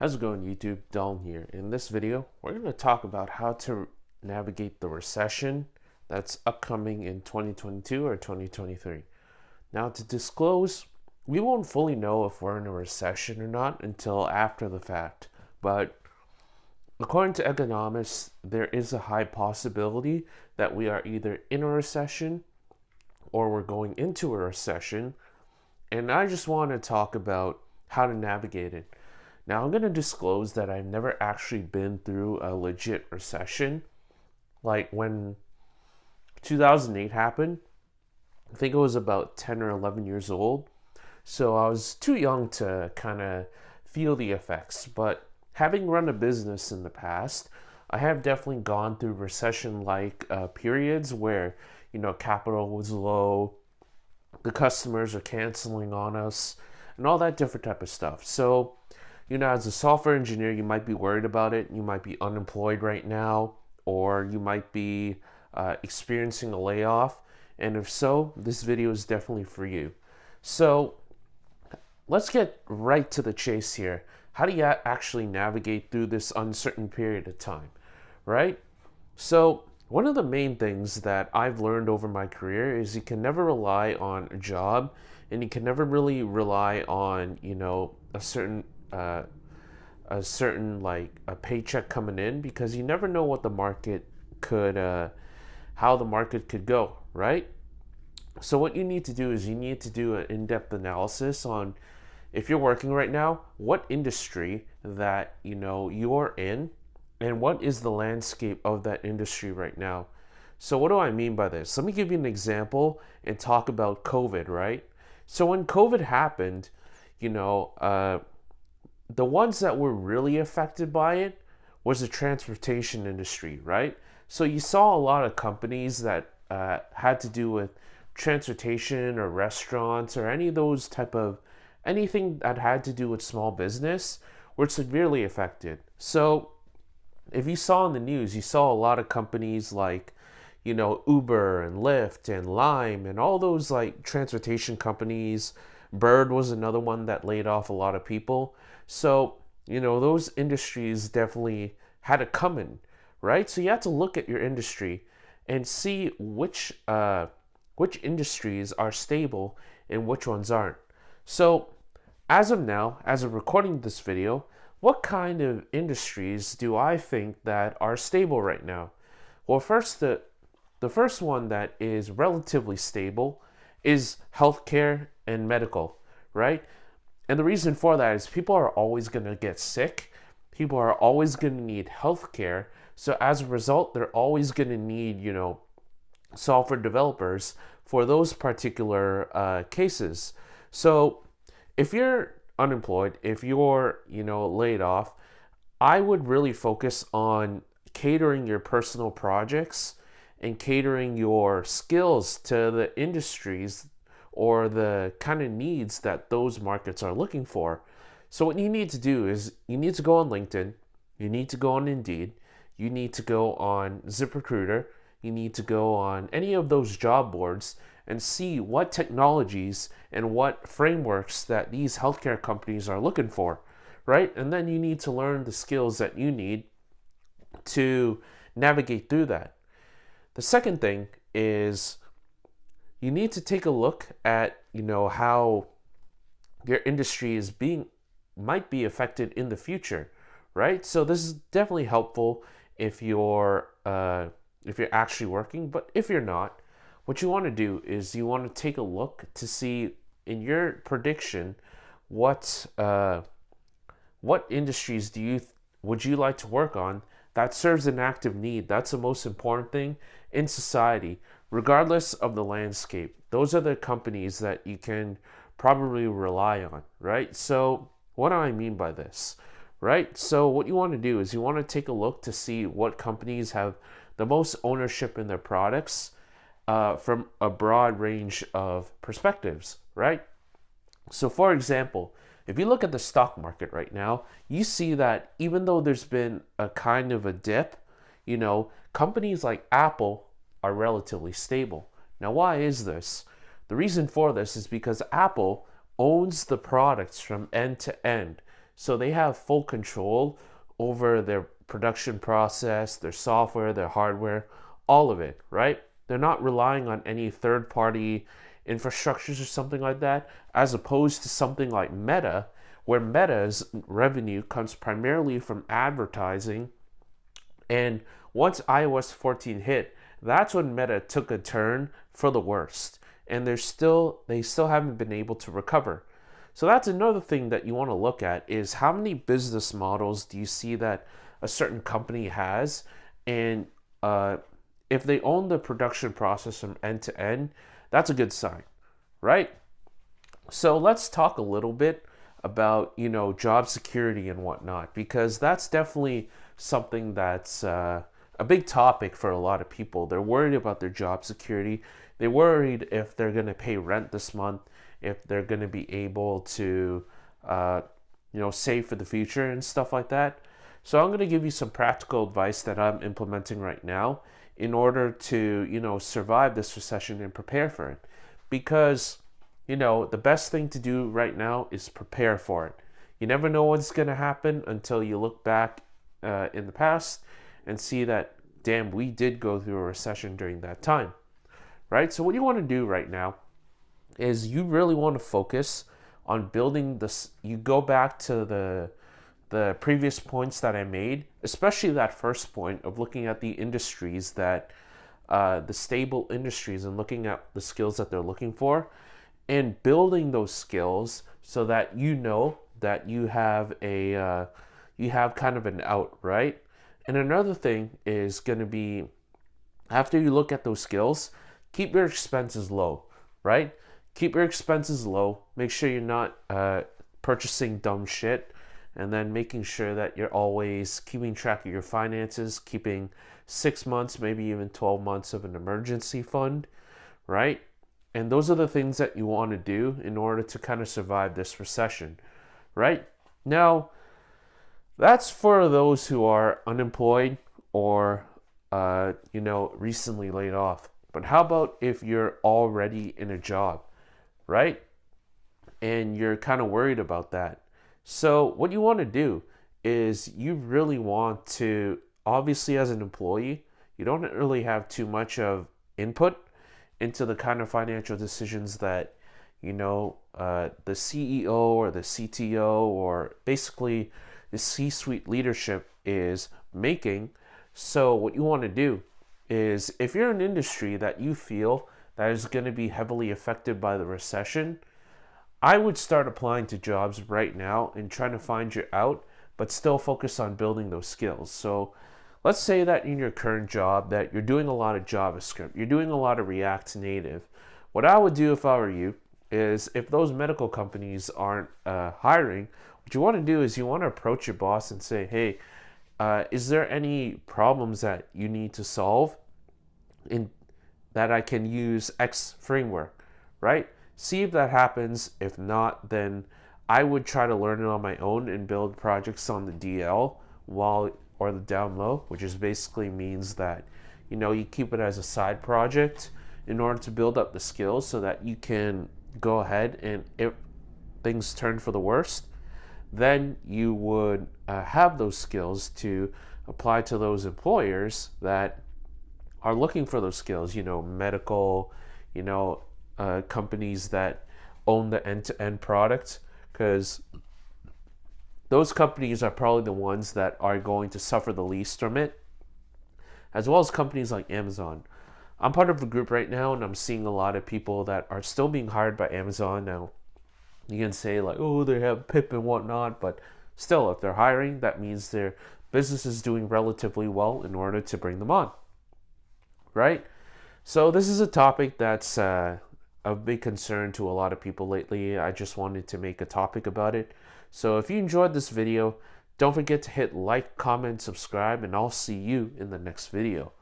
How's it going, YouTube? Dalton here. In this video, we're going to talk about how to navigate the recession that's upcoming in 2022 or 2023. Now, to disclose, we won't fully know if we're in a recession or not until after the fact. But according to economists, there is a high possibility that we are either in a recession or we're going into a recession. And I just want to talk about how to navigate it. Now, I'm going to disclose that I've never actually been through a legit recession. Like when 2008 happened, I think I was about 10 or 11 years old. So I was too young to kind of feel the effects. But having run a business in the past, I have definitely gone through recession-like periods where, capital was low, the customers are canceling on us, and all that different type of stuff. So, as a software engineer, you might be worried about it. You might be unemployed right now, or you might be experiencing a layoff. And if so, this video is definitely for you. So let's get right to the chase here. How do you actually navigate through this uncertain period of time, right? So one of the main things that I've learned over my career is you can never rely on a job, and you can never really rely on, a certain like a paycheck coming in, because you never know what the market could how the market could go, right? So what you need to do is you need to do an in-depth analysis on, if you're working right now, what industry that you're in, and what is the landscape of that industry right now. So what do I mean by this? Let me give you an example and talk about COVID, right? So when COVID happened, the ones that were really affected by it was the transportation industry, right? So you saw a lot of companies that had to do with transportation or restaurants or any of those type of anything that had to do with small business were severely affected. So if you saw in the news, you saw a lot of companies like, Uber and Lyft and Lime and all those like transportation companies. Bird was another one that laid off a lot of people. So, those industries definitely had it coming, right? So you have to look at your industry and see which industries are stable and which ones aren't. So as of now, as of recording this video, what kind of industries do I think that are stable right now? Well, first, the first one that is relatively stable is healthcare and medical, right? And the reason for that is people are always going to get sick. People are always going to need healthcare. So as a result, they're always going to need, software developers for those particular cases. So if you're unemployed, if you're, laid off, I would really focus on catering your personal projects and catering your skills to the industries or the kind of needs that those markets are looking for. So what you need to do is you need to go on LinkedIn, you need to go on Indeed, you need to go on ZipRecruiter, you need to go on any of those job boards and see what technologies and what frameworks that these healthcare companies are looking for, right? And then you need to learn the skills that you need to navigate through that. The second thing is you need to take a look at, how your industry might be affected in the future, right? So this is definitely helpful if you're actually working, but if you're not, what you want to do is you want to take a look to see in your prediction what industries would you like to work on that serves an active need. That's the most important thing in society, regardless of the landscape. Those are the companies that you can probably rely on, right? So what do I mean by this, right? So what you want to do is you want to take a look to see what companies have the most ownership in their products from a broad range of perspectives, right? So for example, if you look at the stock market right now, you see that even though there's been a kind of a dip, companies like Apple are relatively stable. Now, why is this? The reason for this is because Apple owns the products from end to end. So they have full control over their production process, their software, their hardware, all of it, right? They're not relying on any third party infrastructures or something like that, as opposed to something like Meta, where Meta's revenue comes primarily from advertising. And once iOS 14 hit, that's when Meta took a turn for the worst. And they still haven't been able to recover. So that's another thing that you want to look at is how many business models do you see that a certain company has, and if they own the production process from end to end, that's a good sign, right? So let's talk a little bit about job security and whatnot, because that's definitely something that's a big topic for a lot of people. They're worried about their job security. They're worried if they're going to pay rent this month, if they're going to be able to save for the future and stuff like that. So I'm going to give you some practical advice that I'm implementing right now in order to survive this recession and prepare for it, because the best thing to do right now is prepare for it. You never know what's going to happen until you look back in the past and see that, damn, we did go through a recession during that time, right? So what you want to do right now is you really want to focus on building this. You go back to the previous points that I made, especially that first point of looking at the industries that the stable industries, and looking at the skills that they're looking for, and building those skills so that that you have kind of an out, right? And another thing is going to be, after you look at those skills, keep your expenses low, right? Keep your expenses low. Make sure you're not purchasing dumb shit, and then making sure that you're always keeping track of your finances, keeping 6 months, maybe even 12 months of an emergency fund, right? And those are the things that you want to do in order to kind of survive this recession, right? Now, that's for those who are unemployed or, recently laid off. But how about if you're already in a job, right? And you're kind of worried about that. So what you want to do is you really want to, obviously as an employee, you don't really have too much of input into the kind of financial decisions that, the CEO or the CTO or basically the C-suite leadership is making. So what you want to do is, if you're in an industry that you feel that is going to be heavily affected by the recession, I would start applying to jobs right now and trying to find your out, but still focus on building those skills. So let's say that in your current job that you're doing a lot of JavaScript, you're doing a lot of React Native. What I would do if I were you is, if those medical companies aren't hiring, what you want to do is you want to approach your boss and say, hey, is there any problems that you need to solve in that I can use X framework, right? See if that happens. If not, then I would try to learn it on my own and build projects on the DL or the down low, which is basically means that you keep it as a side project in order to build up the skills so that you can go ahead, and if things turn for the worst, then you would have those skills to apply to those employers that are looking for those skills, medical, companies that own the end-to-end product, because those companies are probably the ones that are going to suffer the least from it, as well as companies like Amazon. I'm part of the group right now, and I'm seeing a lot of people that are still being hired by Amazon now. You can say like, oh, they have PIP and whatnot, but still, if they're hiring, that means their business is doing relatively well in order to bring them on, right? So this is a topic that's a big concern to a lot of people lately. I just wanted to make a topic about it. So if you enjoyed this video, don't forget to hit like, comment, subscribe, and I'll see you in the next video.